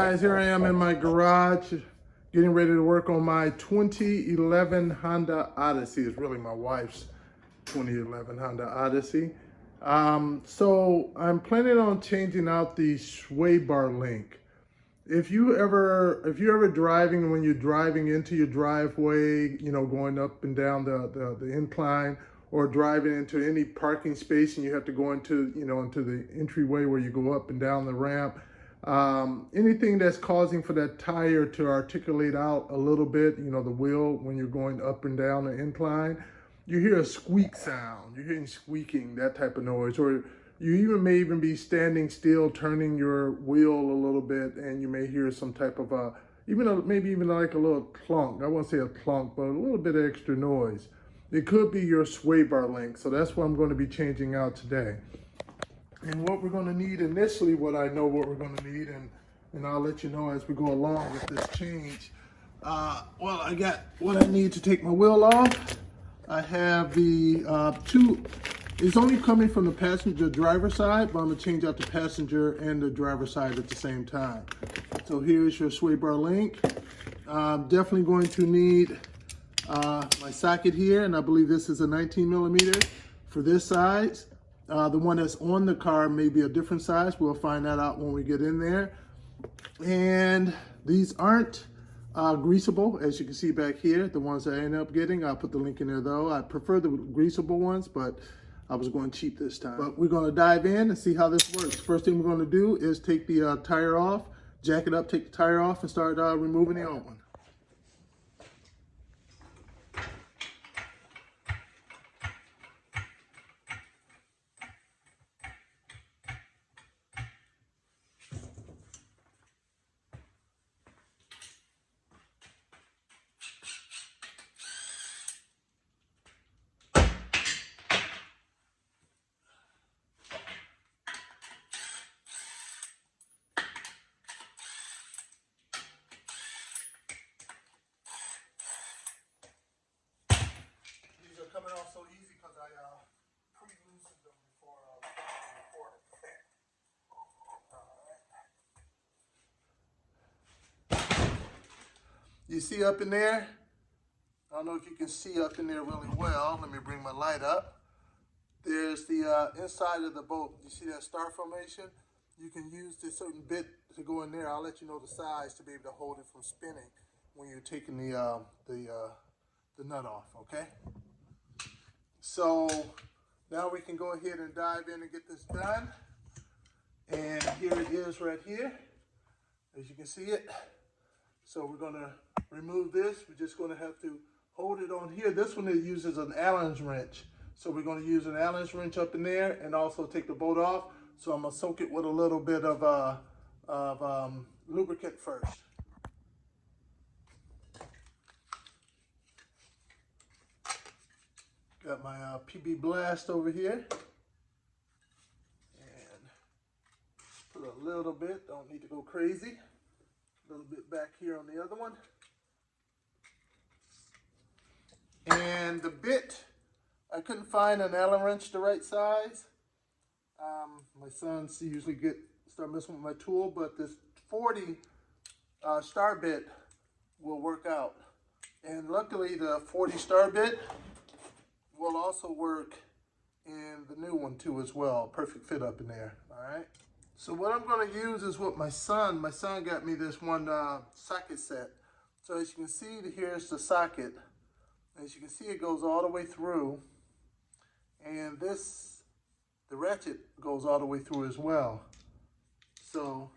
guys, here I am in my garage getting ready to work on my 2011 Honda Odyssey. It's really my wife's 2011 Honda Odyssey. So I'm planning on changing out the sway bar link. If you're ever driving, when you're driving into your driveway, you know, going up and down the incline, or driving into any parking space and you have to go into, you know, into the entryway where you go up and down the ramp, anything that's causing for that tire to articulate out a little bit, you know, the wheel, when you're going up and down the incline, you hear a squeak sound. You're hearing squeaking, that type of noise. Or you may even be standing still, turning your wheel a little bit, and you may hear some type of maybe even like a little clunk. I won't say a clunk, but a little bit of extra noise. It could be your sway bar link. So that's what I'm going to be changing out today. And what we're going to need initially, what I know what we're going to need, and I'll let you know as we go along with this change. Well, I got what I need to take my wheel off. I have the it's only coming from the passenger driver side, but I'm going to change out the passenger and the driver side at the same time. So here's your sway bar link. I'm definitely going to need my socket here, and I believe this is a 19 millimeter for this size. The one that's on the car may be a different size. We'll find that out when we get in there. And these aren't greasable, as you can see back here. The ones that I ended up getting, I'll put the link in there though. I prefer the greasable ones, but I was going cheap this time. But we're gonna dive in and see how this works. First thing we're gonna do is take the tire off, jack it up, take the tire off, and start removing the old one. Coming off so easy because I pre-loosened them before recording. You see up in there? I don't know if you can see up in there really well. Let me bring my light up. There's the inside of the bolt. You see that star formation? You can use this certain bit to go in there. I'll let you know the size to be able to hold it from spinning when you're taking the nut off, okay? So now we can go ahead and dive in and get this done. And here it is right here, as you can see it. So we're gonna remove this. We're just gonna have to hold it on here. This one it uses an Allen wrench. So we're gonna use an Allen wrench up in there and also take the bolt off. So I'm gonna soak it with a little bit of lubricant first. Got my PB Blast over here, and put a little bit, don't need to go crazy. A little bit back here on the other one. And the bit, I couldn't find an Allen wrench the right size. My sons usually start messing with my tool, but this 40 star bit will work out. And luckily the 40 star bit will also work in the new one too as well. Perfect fit up in there, all right? So what I'm gonna use is what my son got me this one socket set. So as you can see, here's the socket. As you can see, it goes all the way through. And the ratchet goes all the way through as well. So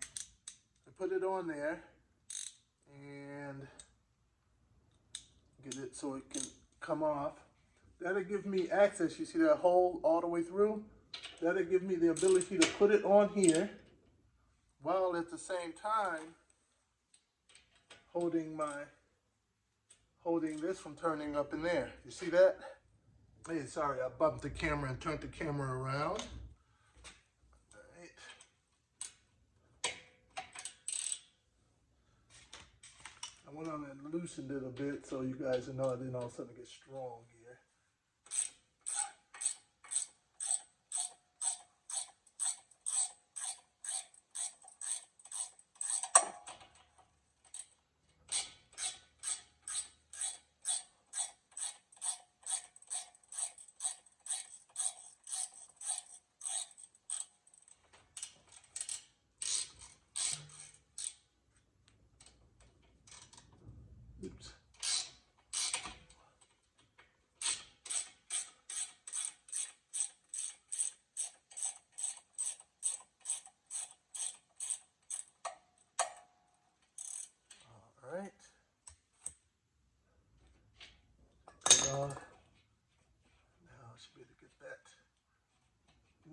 I put it on there and get it so it can come off. That'll give me access. You see that hole all the way through? That'll give me the ability to put it on here while at the same time holding this from turning up in there. You see that? Hey, sorry, I bumped the camera and turned the camera around. All right. I went on and loosened it a bit so you guys will know I didn't all of a sudden get strong here.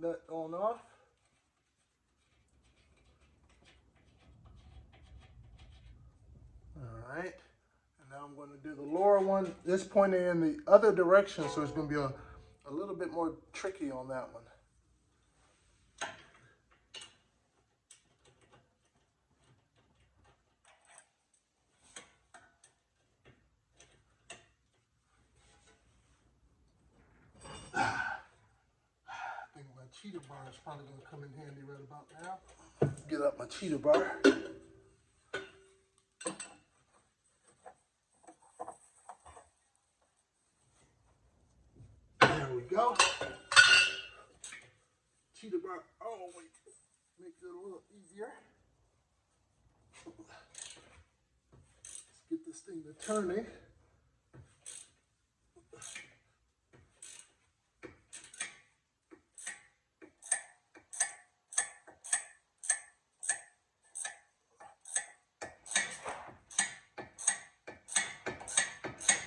nut on off. All right. And now I'm going to do the lower one. This pointing in the other direction, so it's going to be a little bit more tricky on that one. I think my cheetah bar is probably going to come in handy right about now. Get up my cheetah bar. There we go. Cheetah bar always makes it a little easier. Let's get this thing to turning.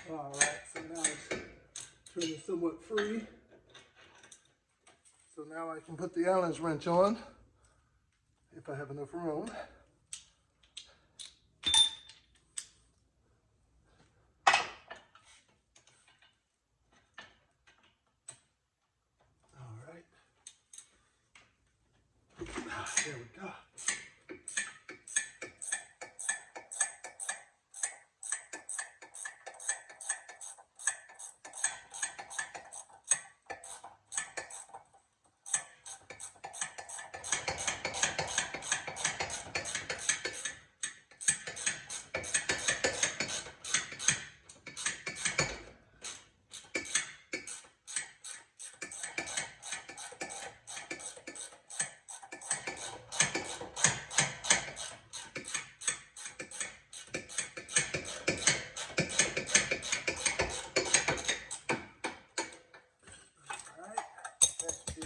All right, so now it's turning somewhat free. So now I can put the Allen's wrench on, if I have enough room. All right. There we go.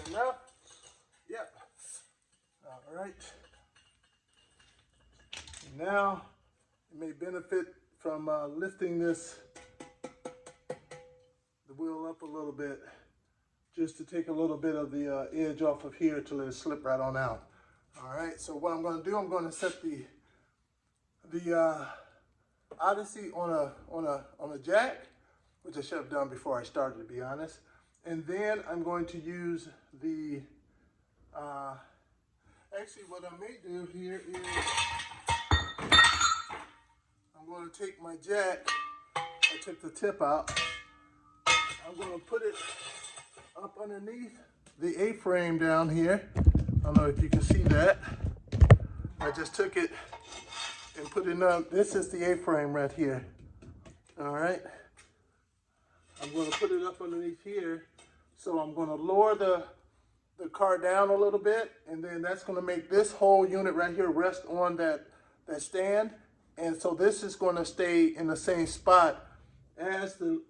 Enough? Yep. All right. Now, you may benefit from lifting the wheel up a little bit, just to take a little bit of the edge off of here to let it slip right on out. All right. So what I'm going to do, I'm going to set the Odyssey on a jack, which I should have done before I started, to be honest. And then I'm going to use the, actually what I may do here is, I'm going to take my jack, I took the tip out, I'm going to put it up underneath the A-frame down here. I don't know if you can see that. I just took it and put it up. This is the A-frame right here. All right. I'm going to put it up underneath here. So I'm going to lower the car down a little bit, and then that's going to make this whole unit right here rest on that stand. And so this is going to stay in the same spot as the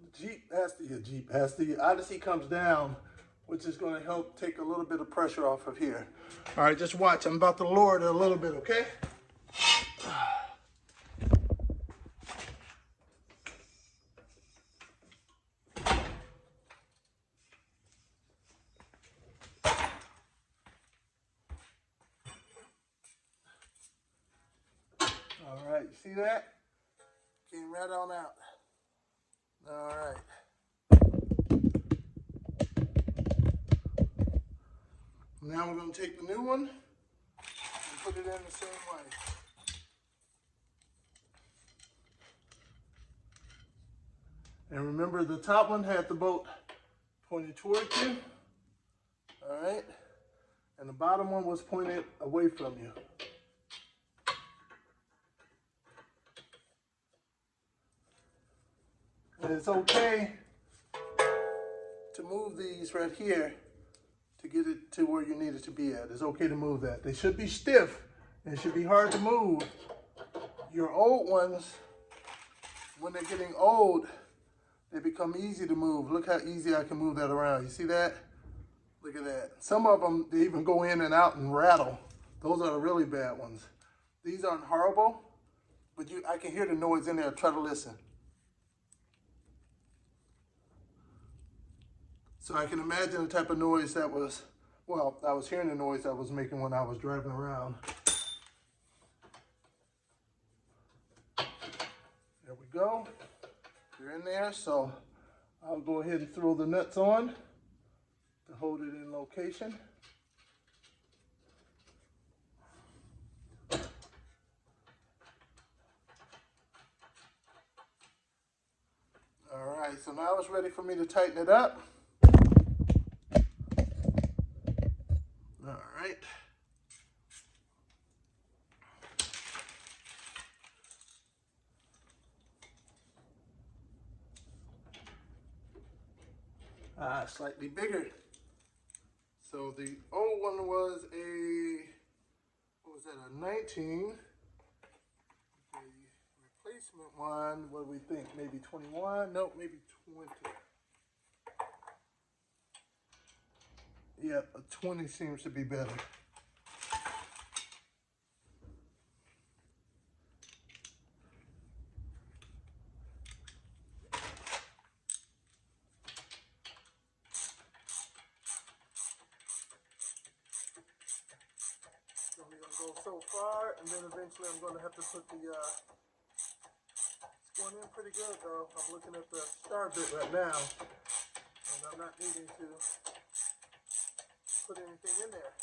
Odyssey comes down, which is going to help take a little bit of pressure off of here. All right, just watch. I'm about to lower it a little bit, okay? All right, you see that? Came right on out. All right. Now we're going to take the new one and put it in the same way. And remember, the top one had the bolt pointed toward you. All right. And the bottom one was pointed away from you. And it's okay to move these right here to get it to where you need it to be at. It's okay to move that. They should be stiff and it should be hard to move. Your old ones, when they're getting old, they become easy to move. Look how easy I can move that around. You see that? Look at that. Some of them, they even go in and out and rattle. Those are the really bad ones. These aren't horrible, but I can hear the noise in there. Try to listen. So I can imagine the type of noise that was Well, I was hearing the noise I was making when I was driving around. There we go. They're in there, so I'll go ahead and throw the nuts on to hold it in location. All right, so now it's ready for me to tighten it up. All right. Slightly bigger. So the old one was a, what was that, a 19. The replacement one, what do we think? Maybe 21? Nope, maybe 20. Yeah, a 20 seems to be better. So we're gonna go so far, and then eventually I'm gonna have to put the, it's going in pretty good though. I'm looking at the star bit right now, and I'm not needing to put anything in there.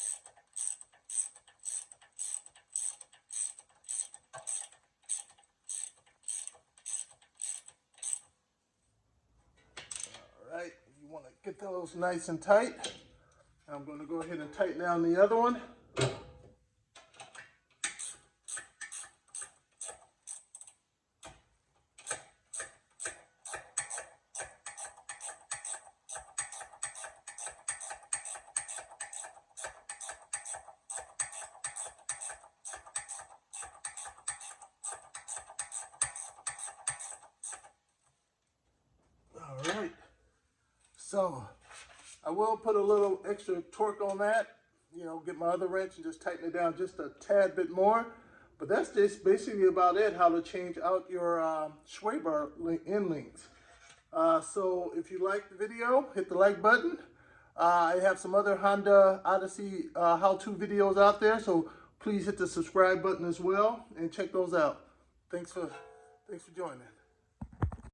All right, you wanna get those nice and tight. I'm gonna go ahead and tighten down the other one. All right, so I will put a little extra torque on that, you know, get my other wrench and just tighten it down just a tad bit more. But that's just basically about it, how to change out your sway bar end links. So if you like the video, hit the like button. I have some other Honda Odyssey how-to videos out there, so please hit the subscribe button as well and check those out. Thanks for joining.